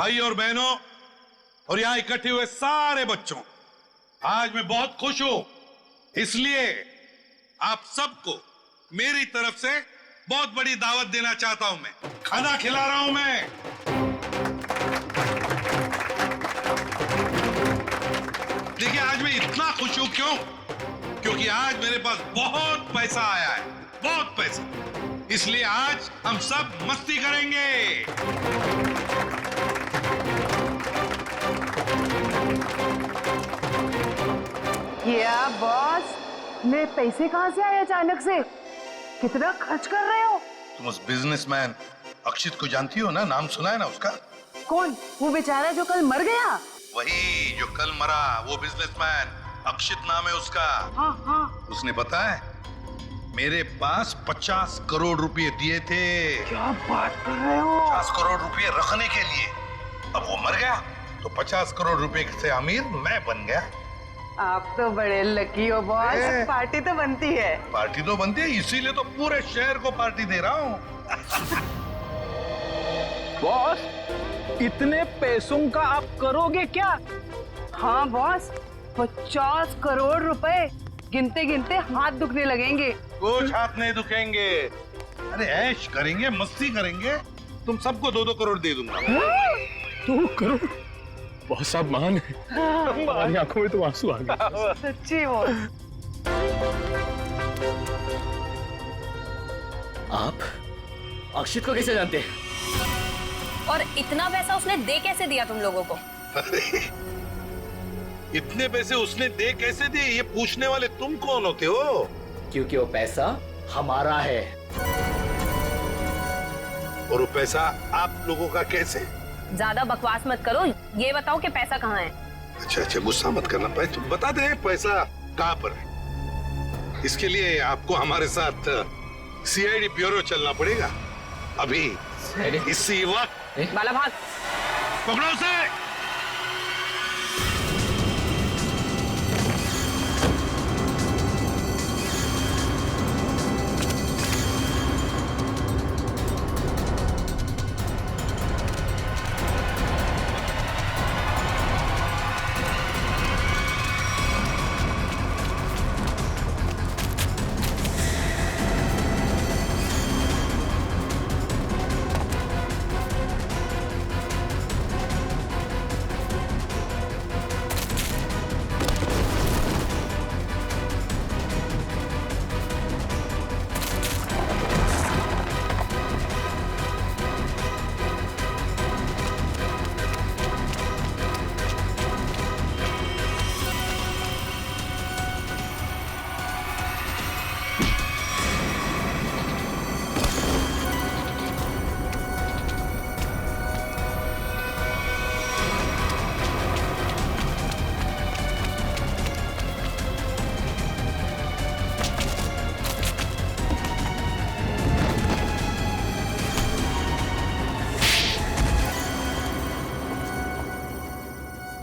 भाई और बहनों और यहाँ इकट्ठे हुए सारे बच्चों, आज मैं बहुत खुश हूं, इसलिए आप सबको मेरी तरफ से बहुत बड़ी दावत देना चाहता हूं। मैं खाना खिला रहा हूं। मैं देखिए, आज मैं इतना खुश हूं क्यों? क्योंकि आज मेरे पास बहुत पैसा आया है, बहुत पैसा। इसलिए आज हम सब मस्ती करेंगे। क्या बॉस, मेरे पैसे कहाँ से आए अचानक से? कितना खर्च कर रहे हो? तुम उस बिजनेसमैन अक्षित को जानती हो ना? नाम सुना है ना उसका? कौन? वो बेचारा जो कल मर गया? वही जो कल मरा, वो बिजनेसमैन अक्षित नाम है उसका। हाँ हाँ। उसने पता है मेरे पास 50 करोड़ रुपए दिए थे। क्या बात कर रहे हो? 50 करोड़ रुपए रखने के लिए। अब वो मर गया तो 50 करोड़ रुपए से अमीर मैं बन गया। आप तो बड़े लकी हो बॉस। पार्टी तो बनती है। पार्टी तो बनती है, इसीलिए तो पूरे शहर को पार्टी दे रहा हूँ। बॉस, इतने पैसों का आप करोगे क्या? हाँ बॉस, 50 करोड़ रुपए गिनते गिनते हाथ दुखने लगेंगे। कुछ हाथ नहीं दुखेंगे। अरे ऐश करेंगे, मस्ती करेंगे। तुम सबको 2-2 करोड़ दे दूंगा। 2 करोड़? बहुत साहब महान है। हमारी आंखों में तो आंसू आ गए। सच्ची बॉस। आप अक्षित को कैसे जानते हैं? और इतना पैसा उसने दे कैसे दिया तुम लोगों को? अरे इतने पैसे उसने दे कैसे दिए, ये पूछने वाले तुम कौन होते हो? क्योंकि वो पैसा हमारा है। और वो पैसा आप लोगों का कैसे? ज्यादा बकवास मत करो, ये बताओ कि पैसा कहाँ है? अच्छा, गुस्सा मत करना। तुम बता दे पैसा कहाँ पर है। इसके लिए आपको हमारे साथ सीआईडी ब्यूरो चलना पड़ेगा। अभी इसी वक्त। बाला भाग। पकड़ो उसे।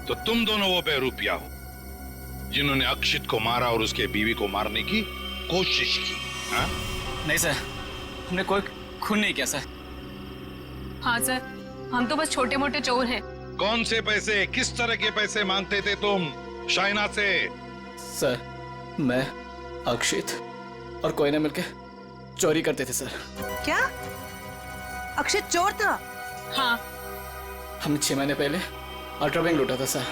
तो तुम दोनों वो बेरूपिया हो जिन्होंने अक्षित को मारा और उसके बीवी को मारने की कोशिश की। हाँ? नहीं सर, हमने कोई खून नहीं किया सर। हाँ सर, हम तो बस छोटे मोटे चोर हैं। कौन से पैसे, किस तरह के पैसे मांगते थे तुम शाइना से? सर, मैं अक्षित और कोयना मिलके चोरी करते थे सर। क्या? अक्षित चोर था? हाँ। हमने 6 महीने पहले अल्ट्रा बैंक लूटा था सर।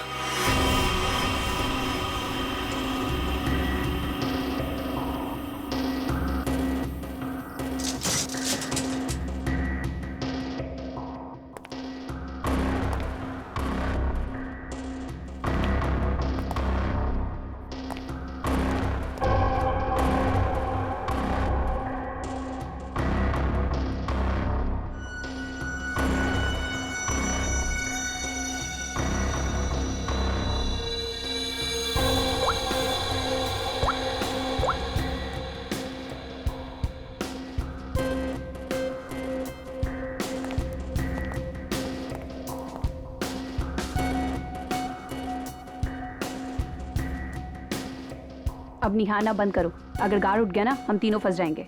अब निहारना बंद करो, अगर गार्ड उठ गया ना हम तीनों फंस जाएंगे।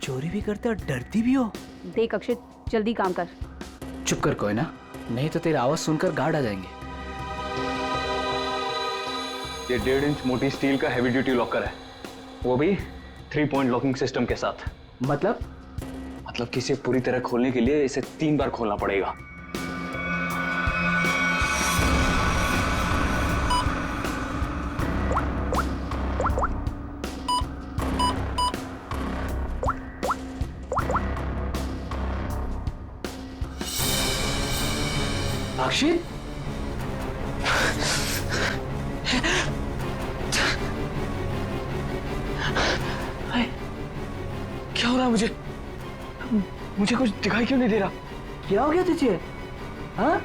चोरी भी करते और डरती भी हो। देख अक्षित, जल्दी काम कर। चुप कर कोयना, नहीं तो तेरी आवाज सुनकर गार्ड आ जाएंगे। ये 1.5 इंच मोटी स्टील का हैवी ड्यूटी लॉकर है, वो भी 3 पॉइंट लॉकिंग सिस्टम के साथ। मतलब कि इसे पूरी तरह खोलने के लिए इसे 3 बार खोलना पड़ेगा। अक्षित, क्या हो रहा है मुझे कुछ दिखाई क्यों नहीं दे रहा? क्या हो गया तुझे? हाँ?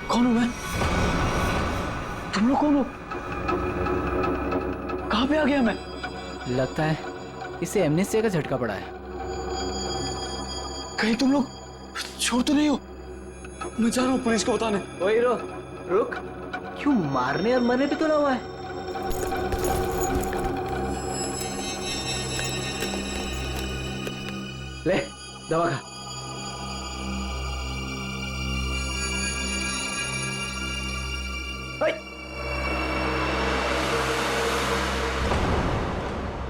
कौन हूं मैं? तुम लोग कौन हो? कहां पे आ गया मैं? लगता है इसे एमनेस्टिया का झटका पड़ा है। कहीं तुम लोग छोड़ तो नहीं हो? मैं जा रहा हूँ पुलिस को बताने। ओए रुक, क्यों मारने और मरने पे तुला हुआ है? ले दवा खा। ओए!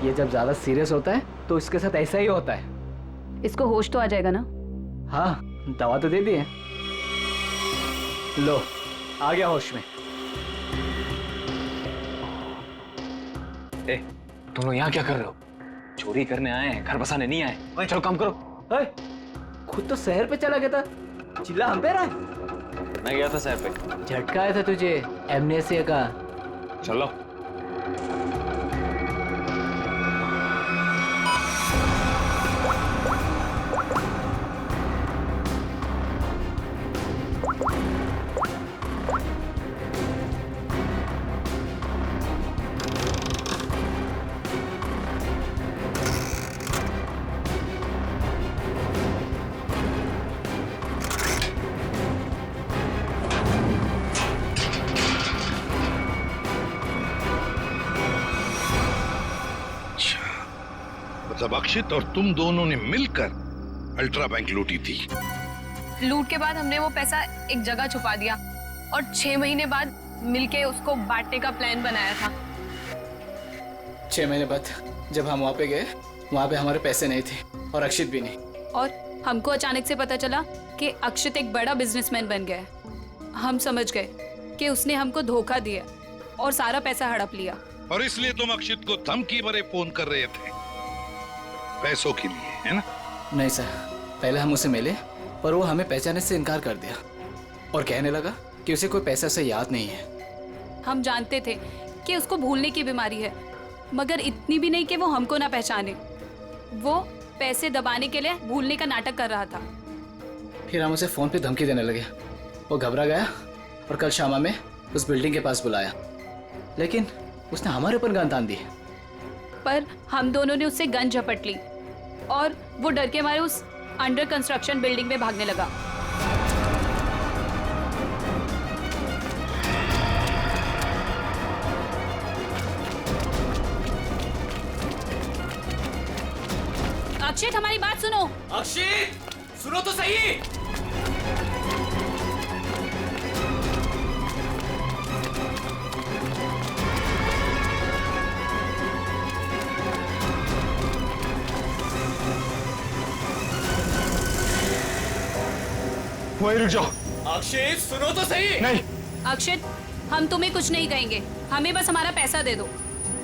ये जब ज्यादा सीरियस होता है तो इसके साथ ऐसा ही होता है। इसको होश तो आ जाएगा ना? हाँ, दवा तो दे दी है। लो, आ गया होश में। तुम लोग यहाँ क्या कर रहे हो? चोरी करने आए हैं, घर बसाने नहीं आए। चलो काम करो। ओए, खुद तो शहर पे चला गया था, चिल्ला हम पे रहा है। मैं गया था शहर पे। झटका आया था तुझे एमनेस्टिया का। चलो। मतलब अक्षित और तुम दोनों ने मिलकर अल्ट्रा बैंक लूटी थी। लूट के बाद हमने वो पैसा एक जगह छुपा दिया और 6 महीने बाद मिलके उसको बांटने का प्लान बनाया था। 6 महीने बाद जब हम वहाँ पे गए, वहाँ पे हमारे पैसे नहीं थे और अक्षित भी नहीं। और हमको अचानक से पता चला कि अक्षित एक बड़ा बिजनेसमैन बन गया है। हम समझ गए कि उसने हमको धोखा दिया और सारा पैसा हड़प लिया। और इसलिए तुम अक्षित को धमकी भरे फोन कर रहे थे पैसों के लिए, है ना? नहीं सर, पहले हम उसे मिले पर वो हमें पहचानने से इनकार कर दिया और कहने लगा कि उसे कोई पैसा से याद नहीं है। हम जानते थे कि उसको भूलने की बीमारी है, मगर इतनी भी नहीं कि वो हमको ना पहचाने। वो पैसे दबाने के लिए भूलने का नाटक कर रहा था। फिर हम उसे फोन पे धमकी देने लगे। वो घबरा गया और कल शामा में उस बिल्डिंग के पास बुलाया, लेकिन उसने हमारे ऊपर गन तान दी। पर हम दोनों ने उससे गन झपट ली और वो डर के मारे उस अंडर कंस्ट्रक्शन बिल्डिंग में भागने लगा। अक्षित, हमारी बात सुनो। अक्षित, सुनो तो सही। वहीं रुक जाओ। अक्षित, सुनो तो सही। नहीं। अक्षित, हम तुम्हें कुछ नहीं कहेंगे, हमें बस हमारा पैसा दे दो।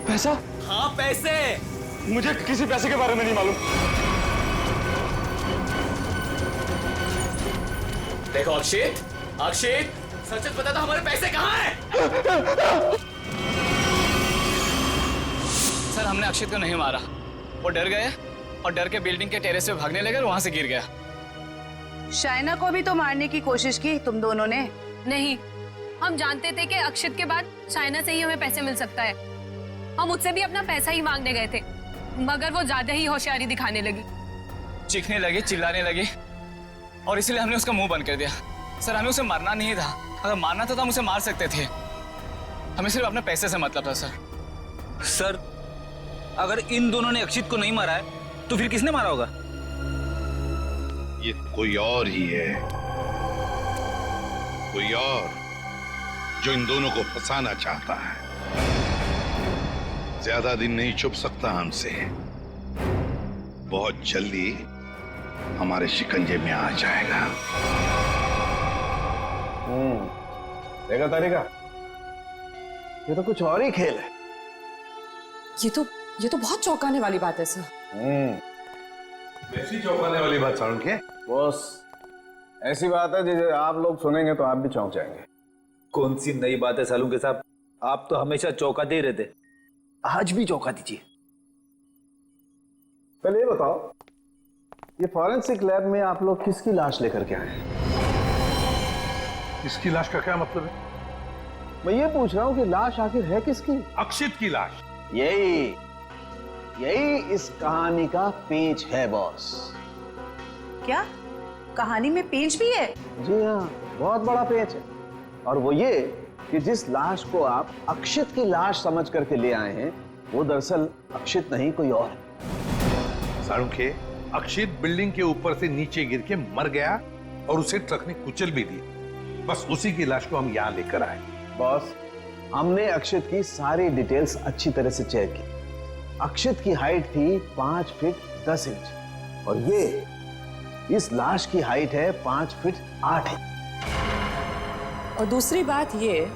पैसा? हाँ, पैसे। मुझे किसी पैसे के बारे में नहीं मालूम। देखो अक्षित, सच सच बता दो, हमारे पैसे कहाँ हैं? सर, हमने अक्षित को नहीं मारा। वो डर गए और डर के बिल्डिंग के टेरेस पे भागने लगे और वहां से गिर गया। शाइना को भी तो मारने की कोशिश की तुम दोनों ने। नहीं, हम जानते थे कि अक्षित के बाद शाइना से ही हमें पैसे मिल सकता है। हम उससे भी अपना पैसा ही मांगने गए थे, मगर वो ज्यादा ही होशियारी दिखाने लगी। चीखने लगी, चिल्लाने लगी और इसलिए हमने उसका मुंह बंद कर दिया। सर, हमें उसे मारना नहीं था। अगर मारना था तो हम उसे मार सकते थे। हमें सिर्फ अपने पैसे से मतलब था। सर, अगर इन दोनों ने अक्षित को नहीं मारा है तो फिर किसने मारा होगा? ये कोई और ही है। कोई और जो इन दोनों को फंसाना चाहता है। ज्यादा दिन नहीं छुप सकता हमसे, बहुत जल्दी हमारे शिकंजे में आ जाएगा। देखा तारिका, ये तो कुछ और ही खेल है। ये तो बहुत चौंकाने वाली बात है सर। ऐसी चौंकाने वाली बात सारुण के बॉस, ऐसी बात है जिसे आप लोग सुनेंगे तो आप भी चौंक जाएंगे। कौन सी नई बात है सालू के साहब? आप तो हमेशा चौंकाते ही रहते, आज भी चौंका दीजिए। पहले ये बताओ, ये फॉरेंसिक लैब में आप लोग किसकी लाश लेकर के आए हैं? इसकी लाश का क्या मतलब है? मैं ये पूछ रहा हूं कि लाश आखिर है किसकी? अक्षित की लाश। यही इस कहानी का पेच है बॉस। क्या कहानी में पेच भी है? जी हाँ, बहुत बड़ा पेच है। और वो ये कि जिस लाश को आप अक्षित की लाश समझ करके ले आए हैं, वो दरअसल अक्षित नहीं, कोई और है। सारुण के, अक्षित बिल्डिंग के ऊपर से नीचे गिर के मर गया और उसे ट्रक ने कुचल भी दिया। बस उसी की लाश को हम यहाँ लेकर आए। बॉस, हमने अक्षित की सारी डिटेल्स अच्छी तरह से चेक की। अक्षित की हाइट थी 5 फीट 10 इंच और इस लाश की हाइट है 5 फीट 8 इंच। और दूसरी बात ये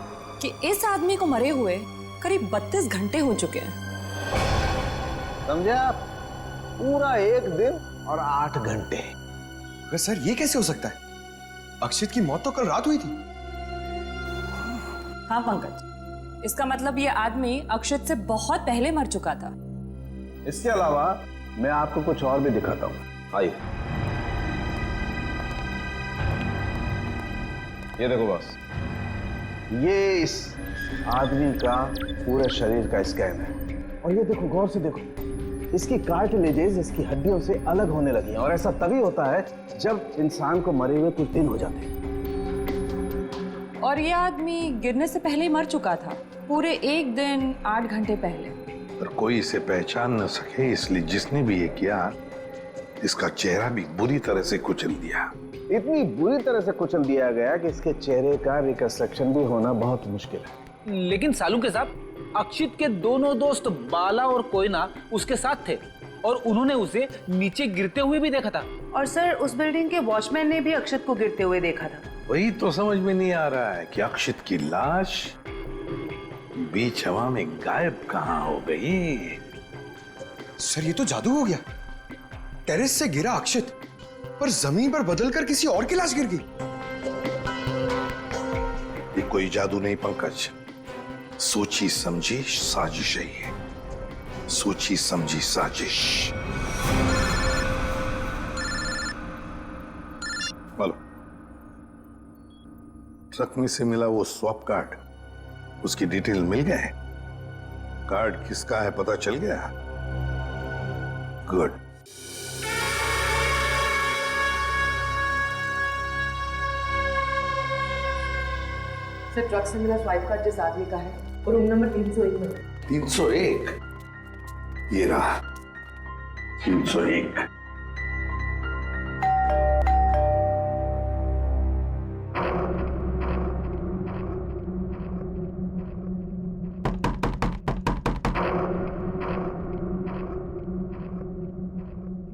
कि इस आदमी को मरे हुए करीब 32 घंटे हो चुके हैं। समझे आप? पूरा 1 दिन और 8 घंटे। अगर सर ये कैसे हो सकता है? अक्षित की मौत तो कल रात हुई थी। हाँ पंकज, इसका मतलब ये आदमी अक्षित से बहुत पहले मर चुका था। इसके अलावा मैं आपको कुछ और भी दिखाता हूं। आइए, ये देखो बॉस, ये इस आदमी का पूरे शरीर का स्कैन है। और ये देखो, गौर से देखो, इसकी कार्टिलेजेस इसकी हड्डियों से अलग होने लगी हैं। और ऐसा तभी होता है जब इंसान को मरे हुए कुछ दिन हो जाते हैं। और ये आदमी गिरने से पहले ही मर चुका था, पूरे 1 दिन 8 घंटे पहले। पर कोई इसे पहचान न सके, इसलिए जिसने भी ये किया, इसका चेहरा भी बुरी तरह से कुचल दिया। इतनी बुरी तरह से कुचल दिया गया कि इसके चेहरे का रिकंस्ट्रक्शन भी होना बहुत मुश्किल है। लेकिन सालू के साहब, अक्षित के दोनों दोस्त बाला और कोयना उसके साथ थे और उन्होंने उसे नीचे गिरते हुए भी देखा था। और सर, उस बिल्डिंग के वॉचमैन ने भी अक्षित को गिरते हुए देखा था। वही तो समझ में नहीं आ रहा है कि अक्षित की लाश बीच हवा में गायब कहां हो गई। सर ये तो जादू हो गया। टेरेस से गिरा अक्षित, पर जमीन पर बदलकर किसी और की लाश गिर गई। ये कोई जादू नहीं पंकज, सोची समझी साजिश है ये। सोची समझी साजिश। बोलो, ट्रक में से मिला वो स्वैप कार्ड, उसकी डिटेल मिल गए? कार्ड किसका है पता चल गया? गुड। सर, ट्रक से मिला स्वाइप कार्ड जिस आदमी का है, वो रूम नंबर 301 में। 301? ये रहा 301।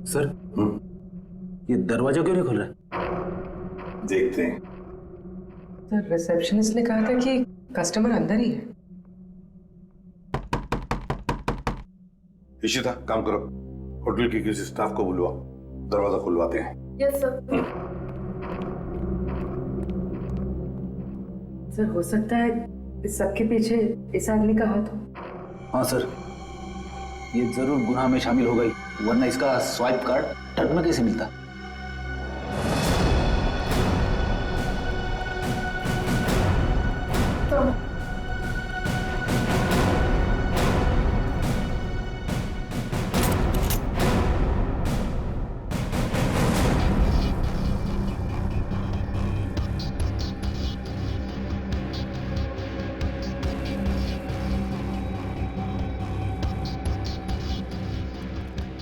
सर, ये दरवाजा क्यों नहीं खुल रहा? देखते हैं। सर, रिसेप्शनिस्ट ने कहा था कि कस्टमर अंदर ही है। इशिता, काम करो, होटल के किसी स्टाफ को बुलवाओ, दरवाजा खुलवाते हैं। Yes sir. सर, हो सकता है इस सब के पीछे इस आदमी का हाथ हो। हाँ सर, ये जरूर गुनाह में शामिल हो गई, वरना इसका स्वाइप कार्ड ट्रक में कैसे मिलता?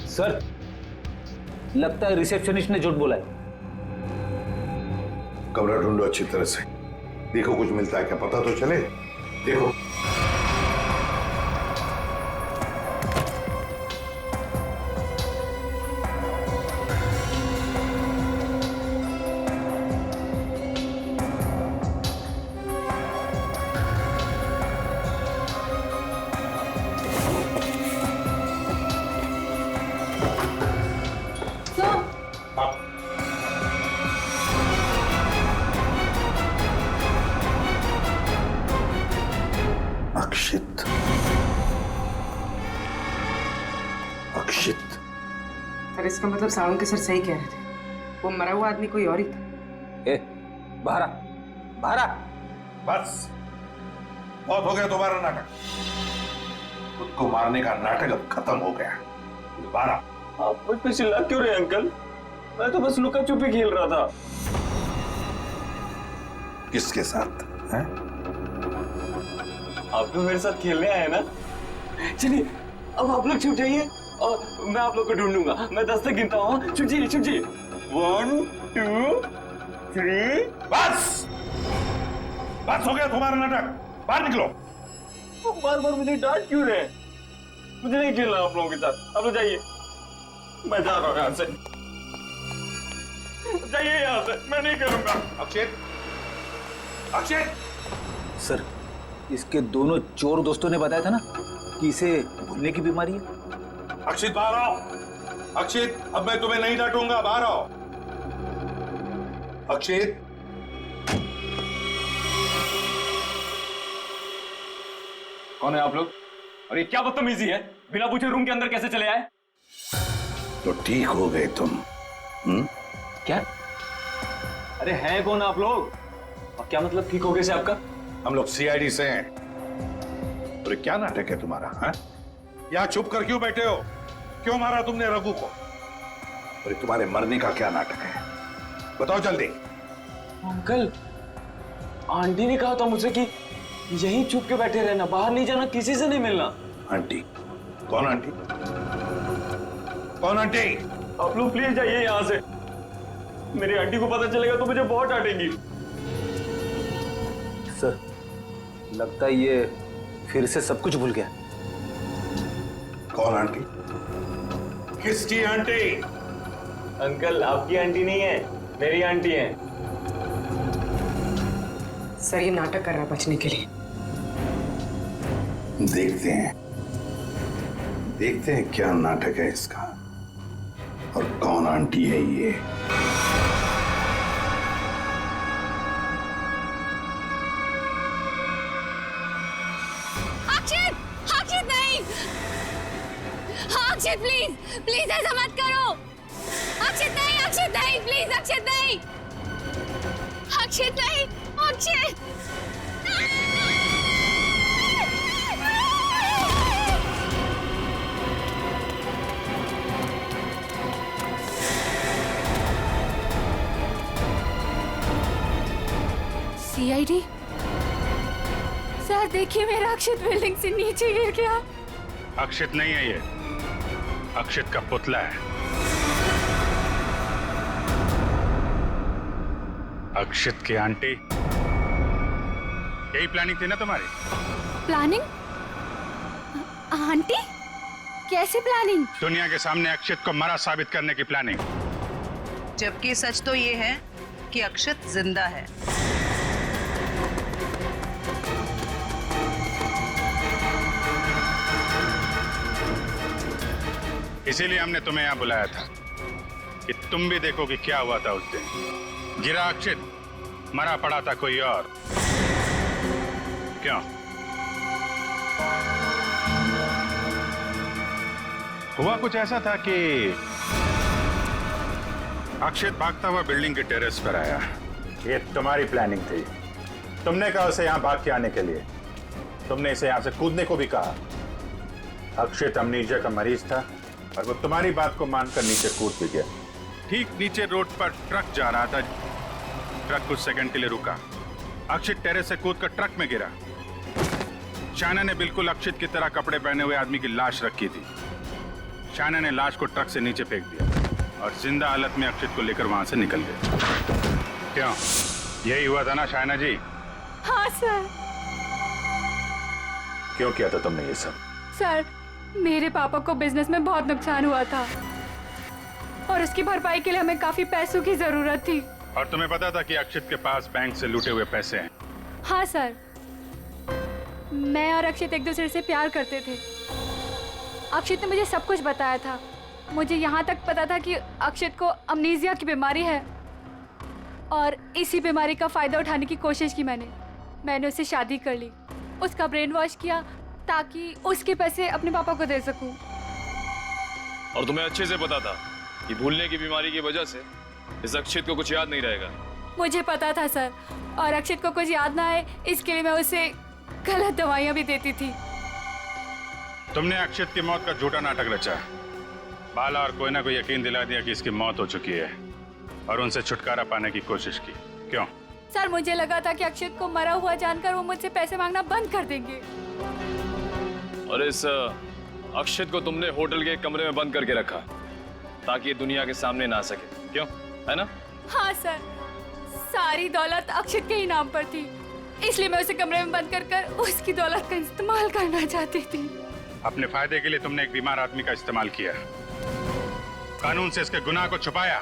सर, लगता है रिसेप्शनिस्ट ने झूठ बोला है। कमरा ढूंढो अच्छी तरह से। देखो कुछ मिलता है क्या, पता तो चले। देखो अक्षित, अक्षित। पर इसका मतलब साळुंके के सर सही कह रहे थे, वो मरा हुआ आदमी कोई और ही था। ए, बाहर आ, बाहर आ। बस बहुत हो गया तुम्हारा नाटक। खुद को मारने का नाटक अब खत्म हो गया। दोबारा आप मुझ पे चिल्ला क्यों रहे अंकल? मैं तो बस लुका छुपी खेल रहा था। किसके साथ हैं? आप तो मेरे साथ खेलने आए ना। चलिए अब आप लोग छुप जाइए और मैं आप लोग को ढूंढूंगा। मैं 10 तक गिनता हूँ। छुप जाइए, छुप जाइए। 1 2 3। बस बस हो गया तुम्हारा नाटक। बाहर निकलो। बार बार मुझे डांट क्यों रहे? मुझे नहीं खेलना आप लोगों के साथ। आप लोग जाइए, मैं जा रहा हूँ यहाँ से। जाइए यहाँ से, मैं नहीं करूंगा। अक्षित, अक्षित। सर, इसके दोनों चोर दोस्तों ने बताया था ना कि इसे भूलने की बीमारी है। अक्षित बाहर आओ। अक्षित, अब मैं तुम्हें नहीं डांटूंगा, बाहर आओ। अक्षित, कौन है आप लोग? और ये क्या बदतमीजी है? बिना पूछे रूम के अंदर कैसे चले आए? तो ठीक हो गए तुम। क्या? अरे हैं कौन आप लोग? और क्या मतलब ठीक हो गए से आपका? हम लोग सीआईडी से हैं। अरे क्या नाटक है तुम्हारा? हैं? यहाँ छुप कर क्यों बैठे हो? क्यों मारा तुमने रघु को? अरे तुम्हारे मरने का क्या नाटक है? बताओ जल्दी। अंकल, आंटी ने कहा था मुझसे कि यहीं छुप के बैठे रहना, बाहर नहीं जाना, किसी से नहीं मिलना। आंटी? कौन आंटी? कौन आंटी? आप लोग प्लीज जाइए यहाँ से। मेरी आंटी को पता चलेगा तो मुझे बहुत डांटेंगी। सर, लगता है ये फिर से सब कुछ भूल गया। कौन आंटी? किसकी आंटी? अंकल, आपकी आंटी नहीं है, मेरी आंटी है। सर ये नाटक कर रहा है बचने के लिए। देखते हैं क्या नाटक है इसका और कौन आंटी है ये। अक्षित, अक्षित नहीं, अक्षित प्लीज, प्लीज ऐसा मत करो। अक्षित नहीं, प्लीज अक्षित नहीं, अक्षित नहीं, अक्षित। सीआईडी सर, देखिए मेरा अक्षित बिल्डिंग से नीचे गिर गया। अक्षित नहीं है ये, अक्षित का पुतला है। अक्षित की आंटी, यही प्लानिंग थी ना तुम्हारी? प्लानिंग? आंटी? कैसे प्लानिंग? दुनिया के सामने अक्षित को मरा साबित करने की प्लानिंग। जबकि सच तो ये है कि अक्षित जिंदा है। इसीलिए हमने तुम्हें यहां बुलाया था कि तुम भी देखो कि क्या हुआ था उस दिन। गिरा अक्षित, मरा पड़ा था कोई और। क्यों? हुआ कुछ ऐसा था कि अक्षित भागता हुआ बिल्डिंग के टेरेस पर आया। ये तुम्हारी प्लानिंग थी। तुमने कहा उसे यहां भाग के आने के लिए। तुमने इसे यहां से कूदने को भी कहा। अक्षित अमनीजा का मरीज था और वो तुम्हारी बात को मानकर नीचे कूद भी गया। ठीक नीचे रोड पर ट्रक जा रहा था। ट्रक कुछ सेकंड के लिए रुका। अक्षित टेरेस से कूदकर ट्रक में गिरा। शायना ने बिल्कुल अक्षित की तरह कपड़े पहने हुए आदमी की लाश रखी थी। शायना ने लाश को ट्रक से नीचे फेंक दिया और जिंदा हालत में अक्षित को लेकर वहां से निकल गया। क्यों? यही हुआ था ना शायना जी? हाँ सर। क्यों किया था तुमने ये सब? सर, मेरे पापा को बिजनेस में बहुत नुकसान हुआ था और उसकी भरपाई के लिए हमें काफी पैसों की जरूरत थी। और तुम्हें पता था कि अक्षित के पास बैंक से लूटे हुए पैसे हैं? हाँ सर, मैं और अक्षित एक दूसरे से प्यार करते थे। अक्षित ने मुझे सब कुछ बताया था। मुझे यहाँ तक पता था कि अक्षित को अमनीजिया की बीमारी है और इसी बीमारी का फायदा उठाने की कोशिश की मैंने उससे शादी कर ली, उसका ब्रेन वॉश किया ताकि उसके पैसे अपने पापा को दे सकूं। और तुम्हें अच्छे से पता था कि भूलने की बीमारी की वजह से इस अक्षित को कुछ याद नहीं रहेगा। मुझे पता था सर, और अक्षित को कुछ याद ना आए इसके लिए मैं उसे गलत दवाइयाँ भी देती थी। तुमने अक्षित की मौत का झूठा नाटक रचा। बाला और कोयना को यकीन दिला दिया कि इसकी मौत हो चुकी है और उनसे छुटकारा पाने की कोशिश की। क्यों? सर, मुझे लगा था कि अक्षित को मरा हुआ जानकर वो मुझसे पैसे मांगना बंद कर देंगे। और इस अक्षित को तुमने होटल के कमरे में बंद करके रखा ताकि ये दुनिया के सामने ना आ सके, क्यों? है ना? हाँ सर, सारी दौलत अक्षित के ही नाम पर थी, इसलिए मैं उसे कमरे में बंद कर उसकी दौलत का इस्तेमाल करना चाहती थी। अपने फायदे के लिए तुमने एक बीमार आदमी का इस्तेमाल किया, कानून से इसके गुनाह को छुपाया।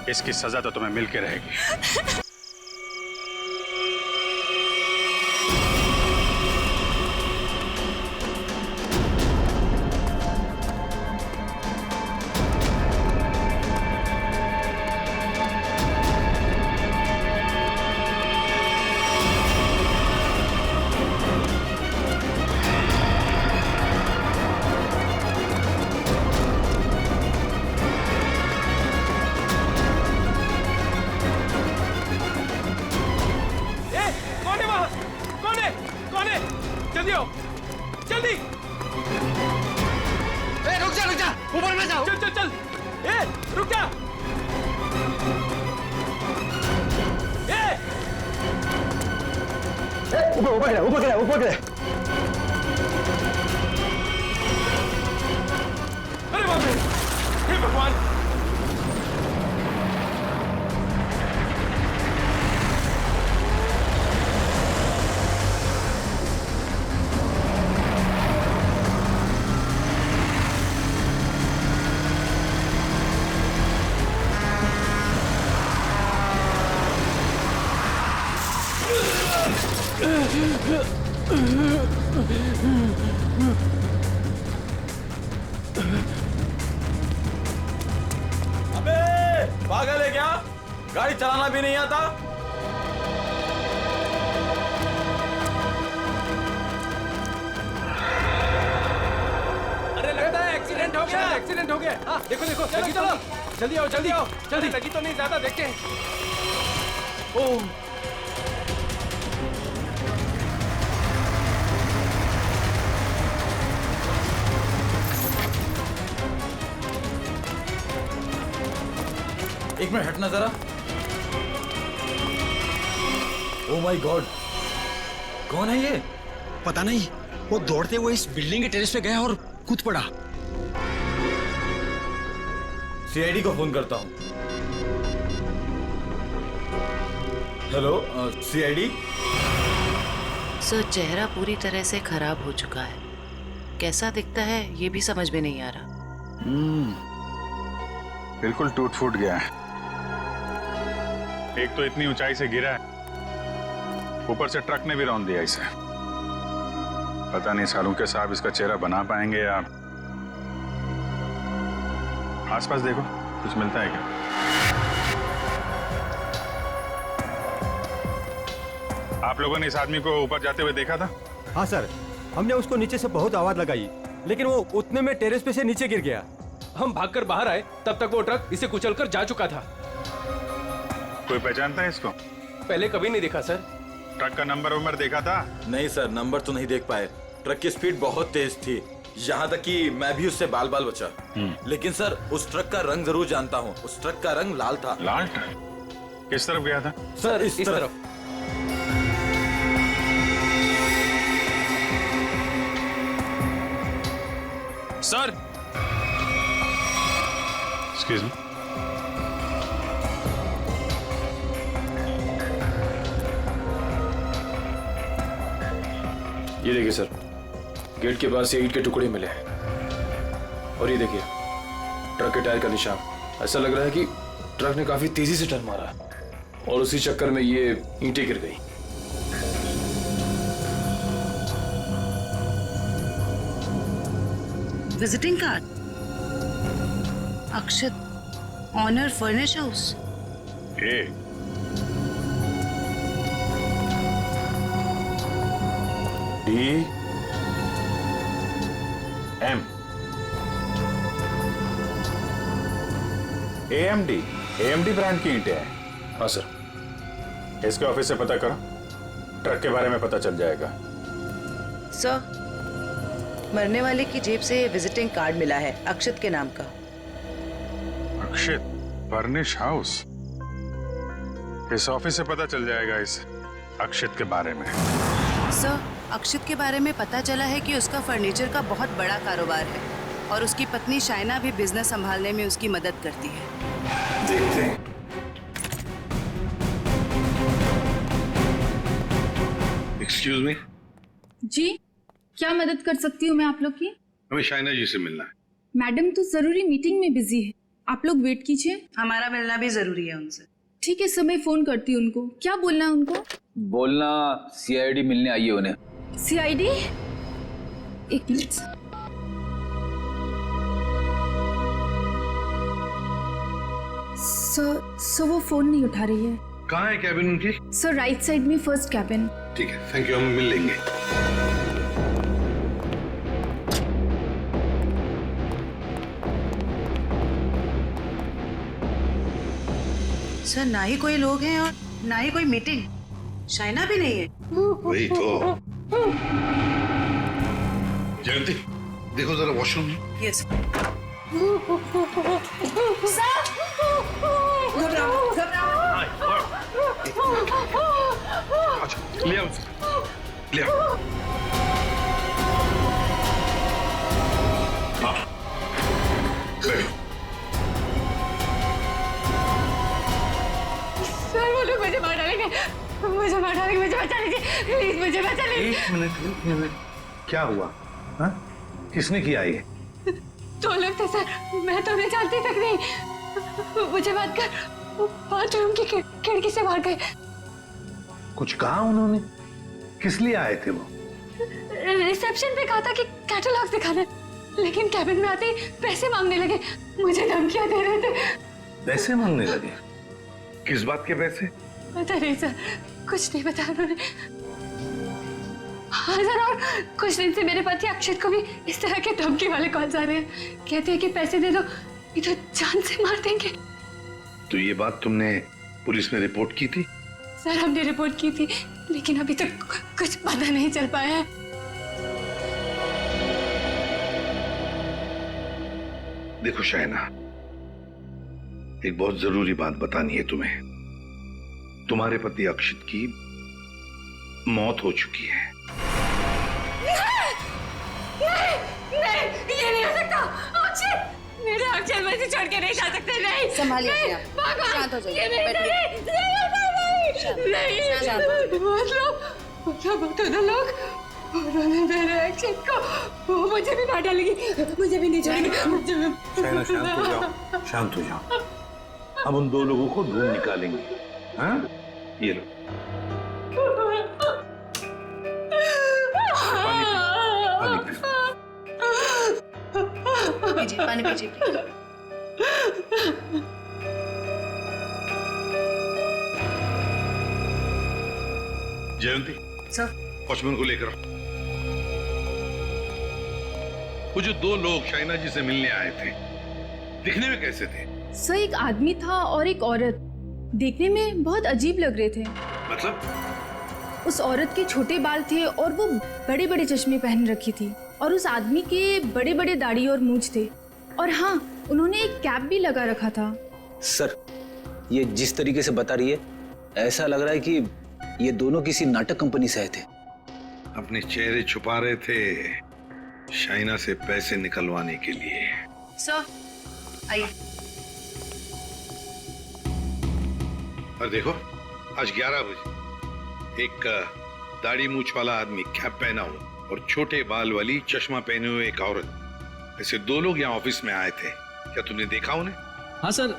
इसकी सजा तो तुम्हें मिलके रहेगी। जल्दी आओ, जल्दी। रुक जा, ऊपर ना जाओ। चल। रुक जा। ऊपर गिरा। अरे बाप रे, हे भगवान। अबे पागल है क्या? गाड़ी चलाना भी नहीं आता? अरे लगता है एक्सीडेंट हो गया। हाँ, देखो जल्दी आओ। जल्दी लगी तो नहीं ज्यादा, देखते हैं। ओह, एक मिनट हटना जरा। ओह माय गॉड, कौन है ये? पता नहीं, वो दौड़ते हुए इस बिल्डिंग के टेरेस पे गया और कूद पड़ा। सीआईडी को फोन करता हूँ। Hello, CID. सर, चेहरा पूरी तरह से खराब हो चुका है। कैसा दिखता है ये भी समझ में नहीं आ रहा। बिल्कुल टूट फूट गया है। एक तो इतनी ऊंचाई से गिरा है, ऊपर से ट्रक ने भी रौंद दिया इसे। पता नहीं सालू के साहब इसका चेहरा बना पाएंगे या। आसपास देखो, कुछ मिलता है क्या? आप लोगों ने इस आदमी को ऊपर जाते हुए देखा था? हाँ सर, हमने उसको नीचे से बहुत आवाज लगाई, लेकिन वो उतने में टेरेस पे से नीचे गिर गया। हम भागकर बाहर आए, तब तक वो ट्रक इसे कुचलकर जा चुका था। कोई पहचानता है इसको? पहले कभी नहीं देखा सर। ट्रक का नंबर देखा था? नहीं सर, नंबर तो नहीं देख पाए। ट्रक की स्पीड बहुत तेज थी, यहाँ तक कि मैं भी उससे बाल बचा। लेकिन सर, उस ट्रक का रंग जरूर जानता हूँ। उस ट्रक का रंग लाल था। लाल ट्रक? किस तरफ गया था? सर, इस तरफ। Sir, excuse me. ये देखिए सर, गेट के पास ये ईंट के टुकड़े मिले हैं। और ये देखिए ट्रक के टायर का निशान। ऐसा लग रहा है कि ट्रक ने काफी तेजी से टर्न मारा और उसी चक्कर में ये ईंटें गिर गई। Visiting card, Akshat, owner furnish house. DM AMD brand की ईंटें हैं। हाँ सर। इसके ऑफिस से पता करो, ट्रक के बारे में पता चल जाएगा। सर, मरने वाले की जेब से विजिटिंग कार्ड मिला है अक्षत के नाम का। अक्षित, फर्निश हाउस। इस ऑफिस से पता चल जाएगा इस अक्षित के बारे में। सर, अक्षित के बारे में पता चला है कि उसका फर्नीचर का बहुत बड़ा कारोबार है और उसकी पत्नी शाइना भी बिजनेस संभालने में उसकी मदद करती है। देखते हैं। Excuse me. जी, क्या मदद कर सकती हूँ मैं आप लोग की? हमें शाइना जी से मिलना है। मैडम तो जरूरी मीटिंग में बिजी है, आप लोग वेट कीजिए। हमारा मिलना भी जरूरी है उनसे। ठीक है सर, मैं फोन करती हूँ उनको। क्या बोलना है उनको? बोलना CID मिलने आई है उन्हें। CID? एक मिनट। सर वो फोन नहीं उठा रही है। कहाँ है कैबिन उनकी? सर राइट साइड में फर्स्ट कैबिन। ठीक है, थैंक यू, हम मिल लेंगे। सर, ना ही कोई लोग हैं और ना ही कोई मीटिंग। शाइना भी नहीं है। वही तो। जयंती, देखो जरा वॉशरूम में। यस। अच्छा, ले आओ उसे, ले आओ। हाँ, बैठो। सर वो लोग मुझे मार डालेंगे, मुझे मार डालेंगे, मुझे बचा लीजिए प्लीज, मुझे बचा लीजिए। एक मिनट, क्या हुआ? हाँ? किसने किया ये? दो लोग थे सर, मैं तो उन्हें जानती तक नहीं। मुझे बात कर बाथरूम की खिड़की से भाग गए। कुछ कहा उन्होंने? किस लिए आए थे वो? रिसेप्शन पे कहा था कि कैटलॉग दिखाना, लेकिन कैबिन में आते ही पैसे मांगने लगे, मुझे धमकियां दे रहे थे। पैसे मांगने लगे? किस बात के पैसे? पता नहीं सर, कुछ नहीं बताया उन्होंने। हाँ सर, और कुछ दिन से मेरे पति अक्षत को भी इस तरह के धमकी वाले कॉल्स आ रहे हैं। कहते हैं कि पैसे दे दो, ये तो जान से मार देंगे। तो ये बात तुमने पुलिस में रिपोर्ट की थी? सर हमने रिपोर्ट की थी, लेकिन अभी तक कुछ पता नहीं चल पाया है। देखो शाइना, एक बहुत जरूरी बात बतानी है तुम्हें। तुम्हारे पति अक्षित की मौत हो चुकी है। नहीं, ये नहीं हो सकता। अक्षत, मेरे अक्षत मुझे छोड़ के नहीं जा सकते। नहीं, संभालिए नहीं, अपने आप। भागो। शांत हो जाइए, ये नहीं, बैठिए। नहीं, शांत हो जाइए। मतलब दोनों लोग, उन्होंने मेरे अक्षत को, वो मुझे भी मार डालेगी, मुझे भी नहीं छोड़ेगी, मुझे भी। शाइना, शांत हो जाओ, शांत हो जाओ। हम उन दो लोगों को ढूंढ निकालेंगे। हाँ? ये लो। पानी पीजिए, पानी पीजिए प्लीज। जयंती, सर, वॉचमैन को लेकर आओ। वो जो दो लोग शाइना जी से मिलने आए थे, दिखने में कैसे थे? सर एक आदमी था और एक औरत, देखने में बहुत अजीब लग रहे थे। मतलब? उस औरत के छोटे बाल थे और वो बड़े बड़े चश्मे पहन रखी थी, और उस आदमी के बड़े बड़े दाढ़ी और मूंछ थे, और हाँ, उन्होंने एक कैप भी लगा रखा था। सर, ये जिस तरीके से बता रही है, ऐसा लग रहा है कि ये दोनों किसी नाटक कंपनी से आए थे। अपने चेहरे छुपा रहे थे शाइना से पैसे निकलवाने के लिए। सर, आइए। और देखो, आज 11 बजे एक दाढ़ी मूंछ वाला आदमी कैप पहना हुआ और छोटे बाल वाली चश्मा पहने हुए एक औरत, ऐसे 2 लोग यहाँ ऑफिस में आए थे। क्या तुमने देखा उन्हें? हाँ सर,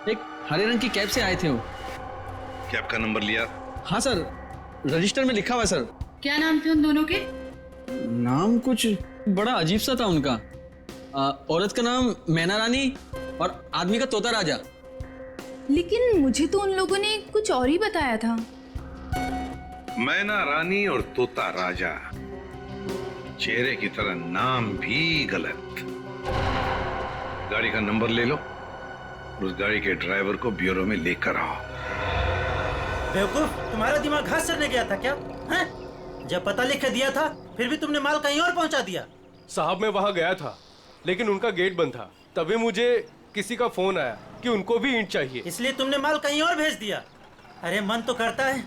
एक हरे रंग की कैब से आए थे वो। कैब का नंबर लिया? हाँ सर, रजिस्टर में लिखा हुआ है सर। क्या नाम थे उन दोनों के? नाम कुछ बड़ा अजीब सा था उनका। औरत का नाम मैना रानी और आदमी का तोता राजा। लेकिन मुझे तो उन लोगों ने कुछ और ही बताया था। मैना रानी और तोता राजा, चेहरे की तरह नाम भी गलत। गाड़ी का नंबर ले लो, उस गाड़ी के ड्राइवर को ब्यूरो में लेकर आओ। बेवकूफ, तुम्हारा दिमाग घास चढ़ने गया था क्या? हैं? जब पता लिख के दिया था फिर भी तुमने माल कहीं और पहुंचा दिया। साहब मैं वहाँ गया था लेकिन उनका गेट बंद था, तभी मुझे किसी का फोन आया कि उनको भी ईंट चाहिए, इसलिए तुमने माल कहीं और भेज दिया। अरे मन तो करता है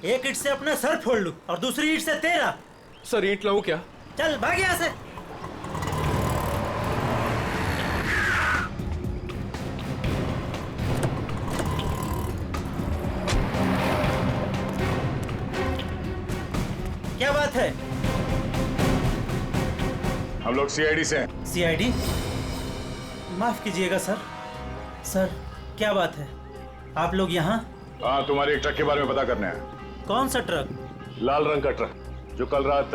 एक ईंट से अपना सर फोड़ लूं और दूसरी ईंट से तेरा। सर ईंट लाऊं क्या? चल भाग यहाँ से। क्या बात है? हम लोग सीआईडी से हैं। सीआईडी? माफ कीजिएगा सर। सर क्या बात है, आप लोग यहाँ? हाँ, तुम्हारे एक ट्रक के बारे में पता करने हैं। कौन सा ट्रक? लाल रंग का ट्रक जो कल रात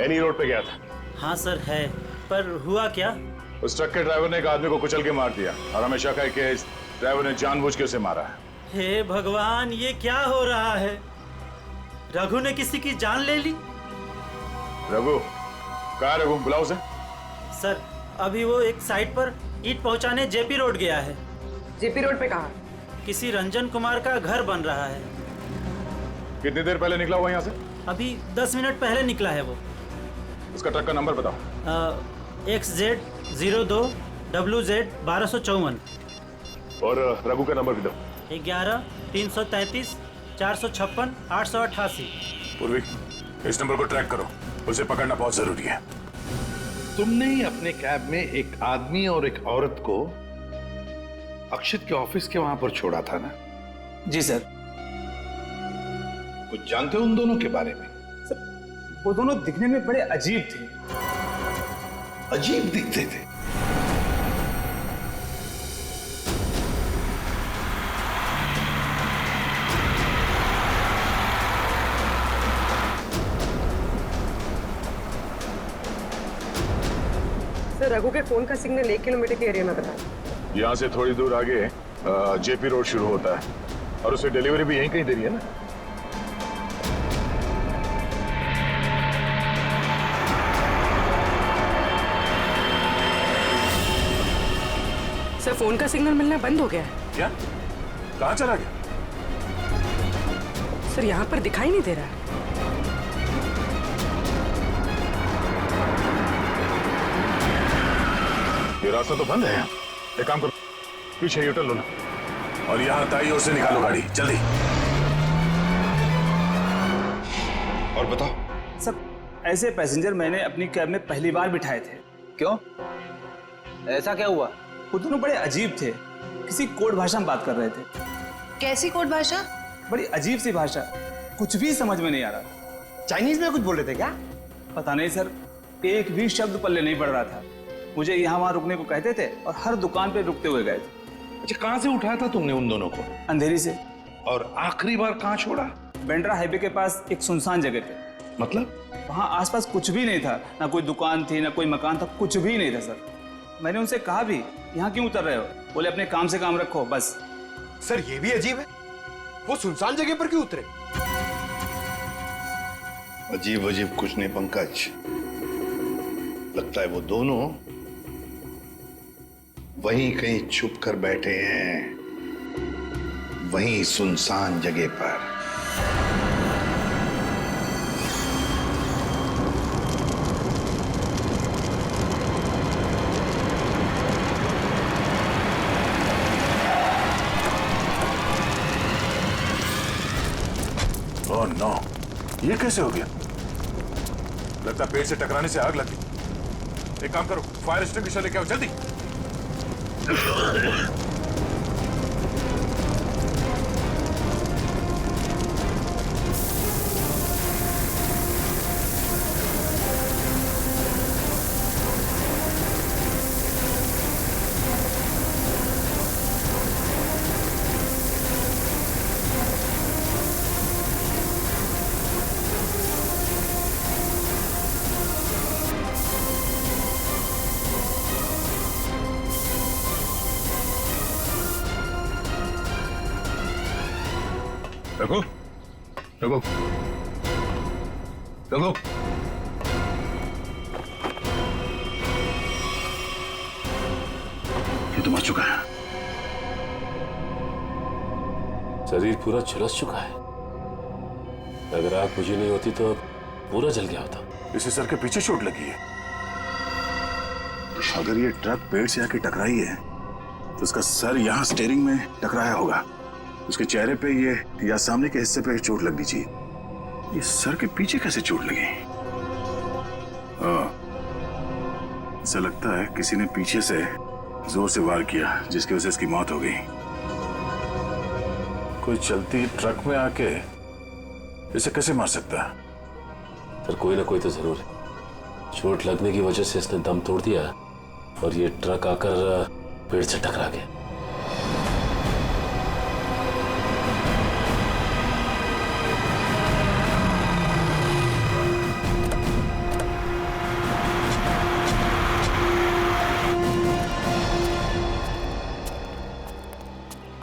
एनी रोड पे गया था। हाँ सर है, पर हुआ क्या? उस ट्रक के ड्राइवर ने एक आदमी को कुचल के मार दिया और हमें शक है कि इस ड्राइवर ने जानबूझ के उसे मारा है। हे भगवान, ये क्या हो रहा है? रघु ने किसी की जान ले ली? रघु? कहाँ रघु? बुलाओ उसे। सर अभी वो एक साइट पर ईंट पहुंचाने जेपी रोड गया है। जेपी रोड पे कहाँ? किसी रंजन कुमार का घर बन रहा है। कितनी देर पहले निकला हुआ यहाँ से? अभी 10 मिनट पहले निकला है वो। उसका ट्रक का नंबर बताओ। XZ02 WZ 1254। और रघु का नंबर भी दो। 11 333 456 888। पूर्वी, इस नंबर को ट्रैक करो, उसे पकड़ना बहुत जरूरी है। तुमने ही अपने कैब में एक आदमी और एक औरत को अक्षित के ऑफिस के वहां पर छोड़ा था ना? जी सर। कुछ जानते हो उन दोनों के बारे में? सर वो दोनों दिखने में बड़े अजीब थे। अजीब दिखते थे? सर रघु के फोन का सिग्नल 1 किलोमीटर के एरिया में बता। यहाँ से थोड़ी दूर आगे जेपी रोड शुरू होता है और उसे डिलीवरी भी यहीं कहीं दे रही है ना? सर फोन का सिग्नल मिलना बंद हो गया है। क्या? कहाँ चला गया? सर यहाँ पर दिखाई नहीं दे रहा है। ये रास्ता तो बंद है। एक काम करो, पीछे यूटर्न लो ना और यहाँ दाईं ओर से निकालो गाड़ी, जल्दी। और बताओ। सर ऐसे पैसेंजर मैंने अपनी कैब में पहली बार बिठाए थे। क्यों? ऐसा क्या हुआ? वो दोनों बड़े अजीब थे, किसी कोड भाषा में बात कर रहे थे। कैसी कोड भाषा? बड़ी अजीब सी भाषा, कुछ भी समझ में नहीं आ रहा। चाइनीज में कुछ बोल रहे थे क्या? पता नहीं सर, एक भी शब्द पल्ले नहीं पड़ रहा था। मुझे यहाँ वहाँ रुकने को कहते थे और हर दुकान पे रुकते हुए गए थे। अच्छा, कहाँ से उठाया था तुमने उन दोनों को? अंधेरी से। और आखिरी बार कहाँ छोड़ा? बेंड्रा हाईवे के पास एक सुनसान जगह पे। मतलब? वहाँ आसपास कुछ भी नहीं था, ना कोई दुकान थी ना कोई मकान था, कुछ भी नहीं था सर। मैंने उनसे कहा भी यहाँ क्यों उतर रहे हो? बोले अपने काम से काम रखो बस। सर ये भी अजीब है, वो सुनसान जगह पर क्यों उतरे? अजीब अजीब कुछ नहीं पंकज, लगता है वो दोनों वहीं कहीं छुप कर बैठे हैं, वहीं सुनसान जगह पर। ओह नो, ये कैसे हो गया? लगता पेड़ से टकराने से आग लगी। एक काम करो, फायर एक्सटिंग्विशर लेके आओ जल्दी। रुको रुको। ये तो मर चुका है। शरीर पूरा झुलस चुका है। अगर आग बुझी नहीं होती तो पूरा जल गया होता। इसे सर के पीछे चोट लगी है। अगर ये ट्रक पेड़ से आके टकराई है तो उसका सर यहाँ स्टीयरिंग में टकराया होगा। उसके चेहरे पे ये या सामने के हिस्से पे चोट लगनी चाहिए। ये सर के पीछे कैसे चोट लगी? ऐसा लगता है किसी ने पीछे से जोर से वार किया जिसकी वजह से इसकी मौत हो गई। कोई चलती ट्रक में आके इसे कैसे मार सकता है? पर कोई ना कोई तो जरूर है। चोट लगने की वजह से इसने दम तोड़ दिया और ये ट्रक आकर पेड़ से टकरा गया।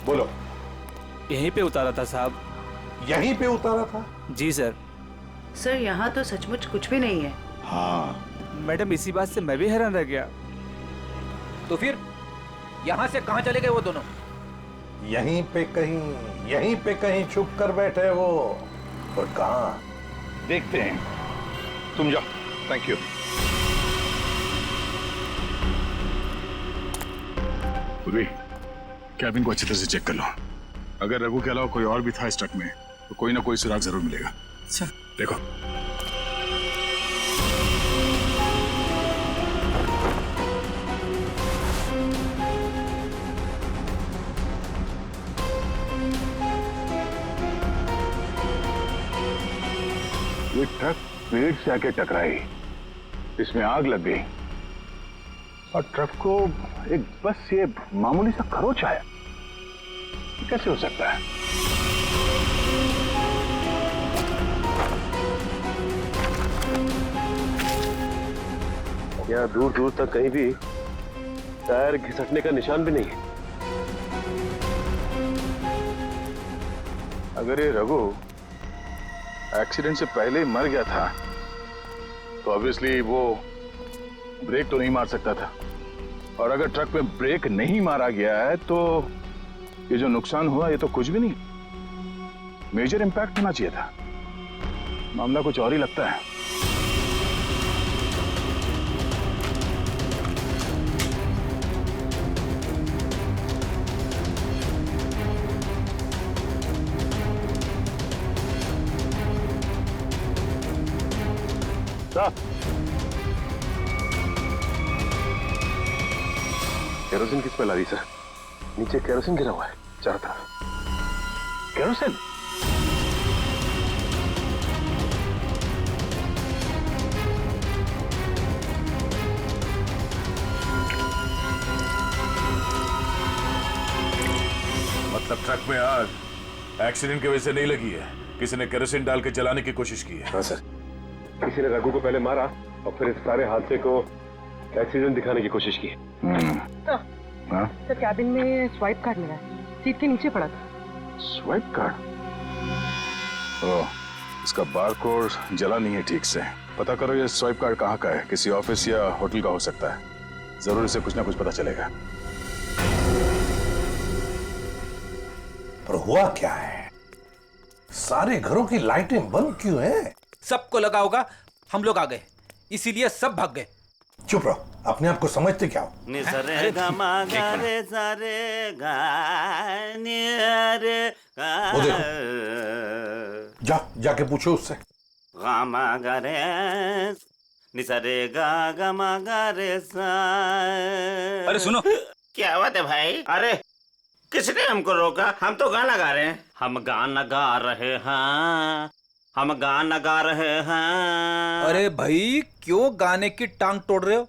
बोलो। यहीं पे उतारा था साहब। यहीं पे उतारा था? जी सर। सर यहाँ तो सचमुच कुछ भी नहीं है। हाँ मैडम, इसी बात से मैं भी हैरान रह गया। तो फिर यहाँ से कहाँ चले गए वो दोनों? यहीं पे कहीं छुप कर बैठे वो। और कहाँ देखते हैं। तुम जाओ। Thank you. पूर्वी, कैबिन को अच्छी तरह से चेक कर लो। अगर रघु के अलावा कोई और भी था इस ट्रक में तो कोई ना कोई सुराग जरूर मिलेगा। अच्छा देखो। ये ट्रक पेड़ से आके टकराई, इसमें आग लग गई और ट्रक को एक बस ये मामूली सा खरोच आया। कैसे हो सकता है? यहाँ दूर दूर तक कहीं भी टायर घिसटने का निशान भी नहीं है। अगर ये रघु एक्सीडेंट से पहले ही मर गया था तो ऑब्वियसली वो ब्रेक तो नहीं मार सकता था। और अगर ट्रक में ब्रेक नहीं मारा गया है तो ये जो नुकसान हुआ ये तो कुछ भी नहीं, मेजर इंपैक्ट होना चाहिए था। मामला कुछ और ही लगता है। केरोसिन किस पे ला रही सर? नीचे केरोसिन गिरा हुआ है चारों तरफ। केरोसिन? मतलब ट्रक में आग एक्सीडेंट की वजह से नहीं लगी है, किसी ने केरोसिन डाल के जलाने की कोशिश की है। हाँ सर, किसी ने रघु को पहले मारा और फिर इस सारे हादसे को एक्सीडेंट दिखाने की कोशिश की। तो कैबिन में स्वाइप कार्ड मिला है, सीट के नीचे पड़ा था। Swipe card? ओह, इसका बारकोड जला नहीं है ठीक से। पता करो ये स्वाइप कार्ड कहाँ का है, किसी ऑफिस या होटल का हो सकता है। जरूर इसे कुछ ना कुछ पता चलेगा। पर हुआ क्या है? सारे घरों की लाइटें बंद क्यों हैं? सबको लगा होगा हम लोग आ गए, इसीलिए सब भाग गए। चुप रहो, अपने आप को समझते क्या हो? वो देखो, जाके पूछो उससे। अरे सुनो, क्या बात है भाई? अरे किसने हमको रोका? हम तो गाना गा रहे हैं। हम गाना गा रहे हैं, हम गाना गा रहे हैं। अरे भाई, क्यों गाने की टांग तोड़ रहे हो?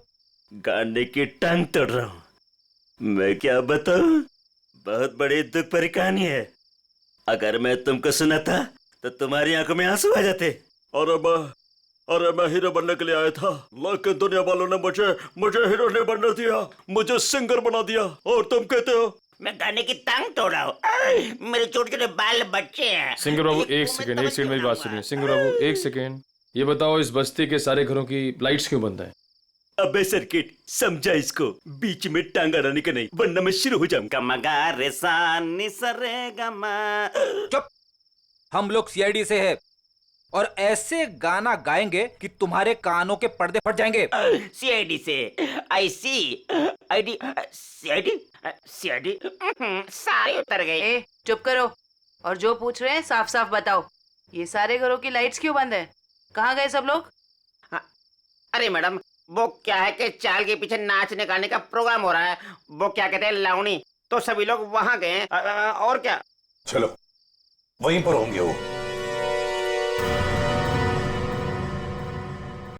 गाने की टांग तोड़ रहा हूँ? मैं क्या बताऊं, बहुत बड़ी दुख भरी कहानी है। अगर मैं तुमको सुनाता तो तुम्हारी आंखों में आंसू आ जाते। अरे मैं हीरो बनने के लिए आया था, लेकिन दुनिया वालों ने मुझे हीरो नहीं बनने दिया, मुझे सिंगर बना दिया। और तुम कहते हो मैं गाने की टांग तोड़ा हूँ। मेरे छोटे छोटे बाल बच्चे हैं। सिंगर बाबू एक सेकंड मेरी बात सुनिए। सिंगर बाबू एक सेकंड, ये बताओ इस बस्ती के सारे घरों की लाइट्स क्यों बंद है? अबे सर्किट, समझा इसको, बीच में टांग अड़ाने का नहीं, वरना मैं शुरू हो जाऊंगा। मगा रे सा नि सा रे गा मा। चुप, हम लोग सीआईडी से है और ऐसे गाना गाएंगे कि तुम्हारे कानों के पर्दे फट जाएंगे। सीआईडी से? आई सी आईडी सीआईडी सीआईडी सारे उतर गए। ए, चुप करो और जो पूछ रहे हैं साफ साफ बताओ। ये सारे घरों की लाइट्स क्यों बंद है? कहाँ गए सब लोग? अरे मैडम, वो क्या है कि चाल के पीछे नाचने गाने का प्रोग्राम हो रहा है, वो क्या कहते हैं लावणी, तो सभी लोग वहां गए हैं। और क्या? चलो वहीं पर होंगे वो।